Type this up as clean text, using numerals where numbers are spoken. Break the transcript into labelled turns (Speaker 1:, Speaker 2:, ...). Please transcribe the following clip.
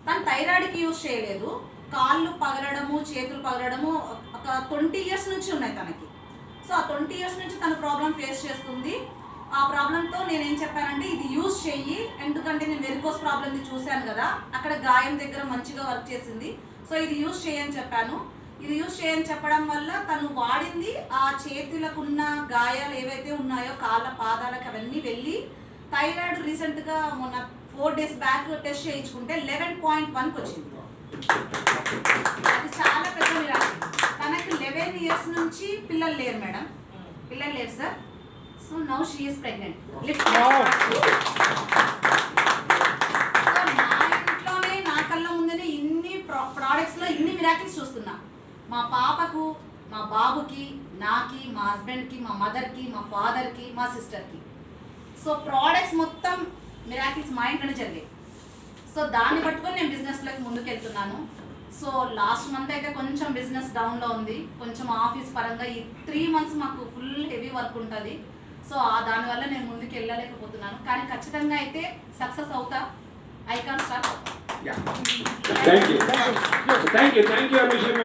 Speaker 1: తను థైరాయిడ్కి యూజ్ చేయలేదు. కాళ్ళు పగలడము, చేతులు పగలడము ఒక 20 years నుంచి ఉన్నాయి తనకి. సో ఆ 20 years నుంచి తన ప్రాబ్లం ఫేస్ చేస్తుంది. ఆ ప్రాబ్లంతో నేనేం చెప్పానంటే ఇది యూజ్ చెయ్యి, ఎందుకంటే నేను వెరికోస్ ప్రాబ్లమ్ని చూశాను కదా, అక్కడ గాయం దగ్గర మంచిగా వర్క్ చేసింది. సో ఇది యూజ్ చేయని చెప్పాను. ఇది యూజ్ చేయని చెప్పడం వల్ల తను వాడింది, ఆ చేతులకున్న గాయాలు ఏవైతే ఉన్నాయో కాళ్ళ పాదాలకు అవన్నీ వెళ్ళి థైరాయిడ్ రీసెంట్గా మొన్న 4 days బ్యాక్ టెస్ట్ చేయించుకుంటే 11.1కి వచ్చింది. అది చాలా పెద్ద మిరాకిల్. తనకి 11 years నుంచి పిల్లలు లేరు మేడం, పిల్లలు లేరు sir. So now she is pregnant. So నా ఇంట్లోనే నా కళ్ళ ముందునే ఇన్ని ప్రోడక్ట్స్లో ఇన్ని మిరాకిల్స్ చూస్తున్నా. మా పాపకు, మా బాబుకి, నాకి, మా హస్బెండ్కి, మా మదర్కి, మా ఫాదర్కి, మా సిస్టర్కి. సో ప్రోడక్ట్స్ మొత్తం మిరాకిల్స్ మా ఇంట్లోనే జరిగాయి. సో దాన్ని పట్టుకొని నేను బిజినెస్లోకి ముందుకు వెళ్తున్నాను. సో లాస్ట్ మంత్ అయితే కొంచెం బిజినెస్ డౌన్లో ఉంది, కొంచెం ఆఫీస్ పరంగా. ఈ 3 months మాకు ఫుల్ హెవీ వర్క్ ఉంటుంది. సో దానివల్ల నేను ముందుకు వెళ్ళలేకపోతున్నాను, కానీ ఖచ్చితంగా అయితే సక్సెస్ అవుతా. I can start.
Speaker 2: Thank you.